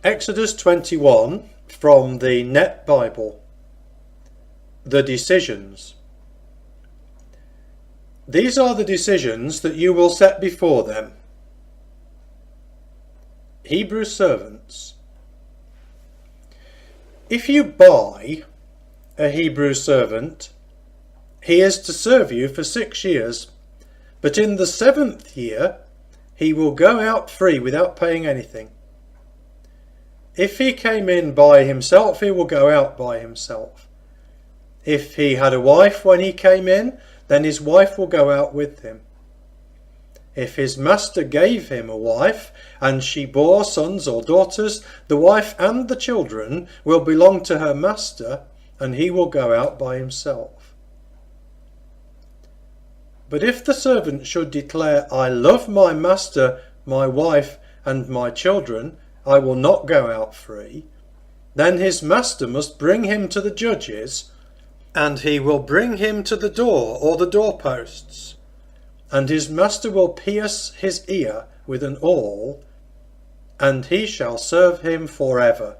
Exodus 21 from the Net Bible. The decisions. These are the decisions that you will set before them. Hebrew servants. If you buy a Hebrew servant, he is to serve you for 6 years, but in the 7th year he will go out free without paying anything. If he came in by himself, he will go out by himself. If he had a wife when he came in, then his wife will go out with him. If his master gave him a wife, and she bore sons or daughters, the wife and the children will belong to her master, and he will go out by himself. But if the servant should declare, I love my master, my wife, and my children, I will not go out free, then his master must bring him to the judges, and he will bring him to the door or the doorposts, and his master will pierce his ear with an awl, and he shall serve him forever.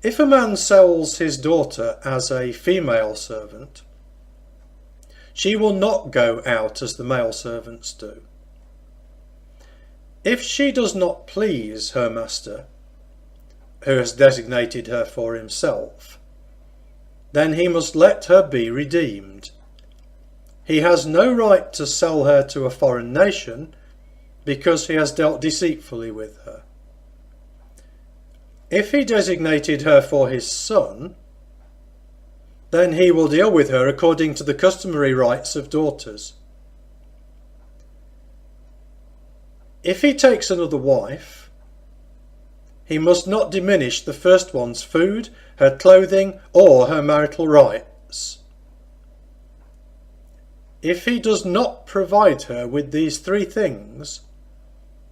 If a man sells his daughter as a female servant, she will not go out as the male servants do. If she does not please her master, who has designated her for himself, then he must let her be redeemed. He has no right to sell her to a foreign nation because he has dealt deceitfully with her. If he designated her for his son, then he will deal with her according to the customary rights of daughters. If he takes another wife, he must not diminish the first one's food, her clothing, or her marital rights. If he does not provide her with these 3 things,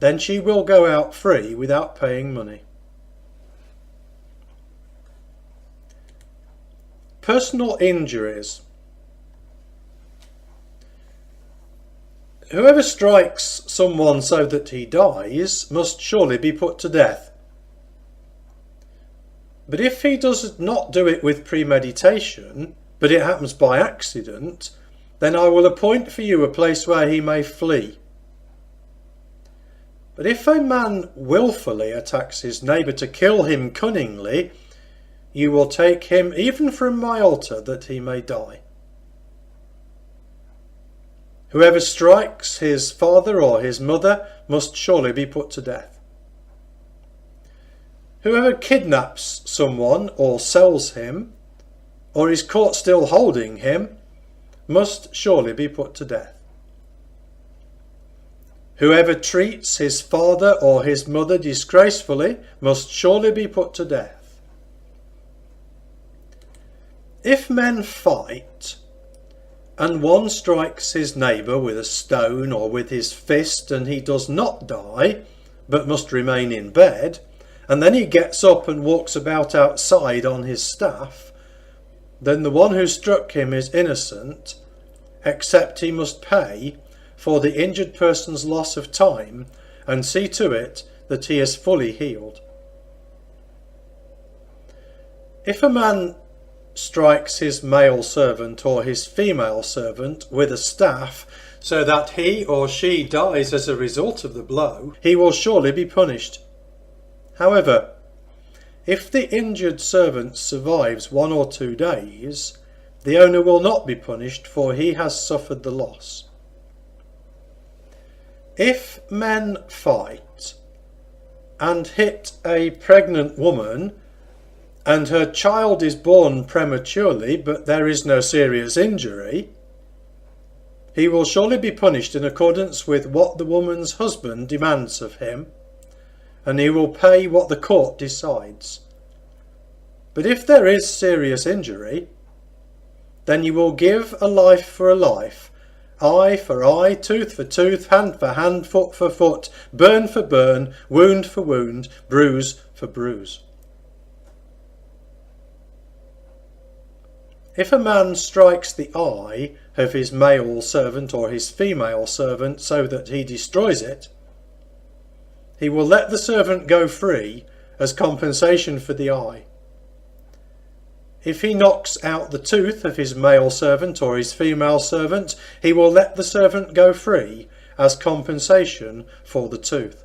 then she will go out free without paying money. Personal injuries. Whoever strikes someone so that he dies must surely be put to death. But if he does not do it with premeditation, but it happens by accident, then I will appoint for you a place where he may flee. But if a man wilfully attacks his neighbour to kill him cunningly, you will take him even from my altar that he may die. Whoever strikes his father or his mother must surely be put to death. Whoever kidnaps someone or sells him, or is caught still holding him, must surely be put to death. Whoever treats his father or his mother disgracefully must surely be put to death. If men fight, and one strikes his neighbour with a stone or with his fist, and he does not die, but must remain in bed, and then he gets up and walks about outside on his staff, then the one who struck him is innocent, except he must pay for the injured person's loss of time and see to it that he is fully healed. If a man strikes his male servant or his female servant with a staff so that he or she dies as a result of the blow, he will surely be punished. However, if the injured servant survives 1 or 2 days, the owner will not be punished, for he has suffered the loss. If men fight and hit a pregnant woman, and her child is born prematurely, but there is no serious injury, he will surely be punished in accordance with what the woman's husband demands of him, and he will pay what the court decides. But if there is serious injury, then you will give a life for a life, eye for eye, tooth for tooth, hand for hand, foot for foot, burn for burn, wound for wound, bruise for bruise. If a man strikes the eye of his male servant or his female servant so that he destroys it, he will let the servant go free as compensation for the eye. If he knocks out the tooth of his male servant or his female servant, he will let the servant go free as compensation for the tooth.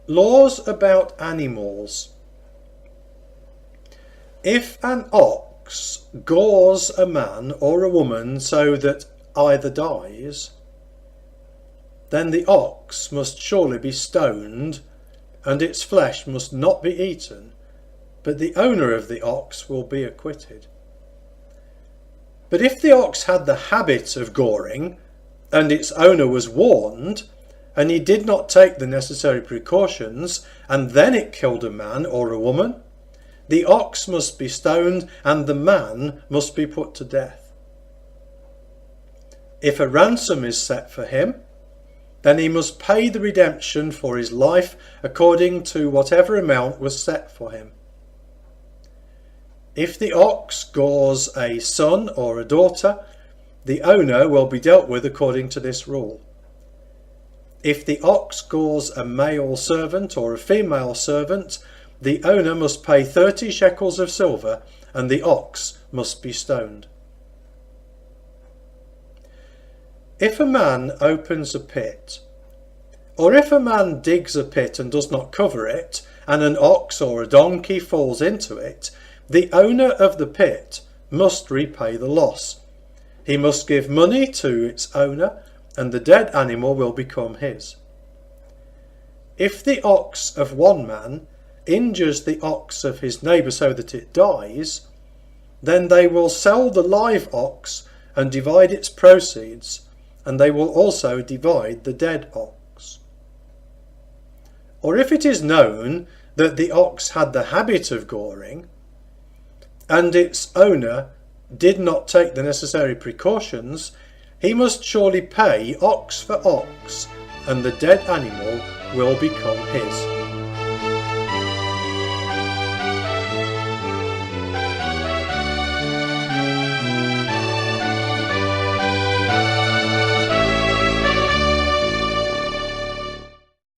Laws about animals. If an ox gores a man or a woman so that either dies, then the ox must surely be stoned, and its flesh must not be eaten, but the owner of the ox will be acquitted. But if the ox had the habit of goring, and its owner was warned, and he did not take the necessary precautions, and then it killed a man or a woman, the ox must be stoned, and the man must be put to death. If a ransom is set for him, then he must pay the redemption for his life according to whatever amount was set for him. If the ox gores a son or a daughter, the owner will be dealt with according to this rule. If the ox gores a male servant or a female servant, the owner must pay 30 shekels of silver, and the ox must be stoned. If a man opens a pit, or if a man digs a pit and does not cover it, and an ox or a donkey falls into it, the owner of the pit must repay the loss. He must give money to its owner, and the dead animal will become his. If the ox of one man injures the ox of his neighbour so that it dies, then they will sell the live ox and divide its proceeds, and they will also divide the dead ox. Or if it is known that the ox had the habit of goring, and its owner did not take the necessary precautions, he must surely pay ox for ox, and the dead animal will become his.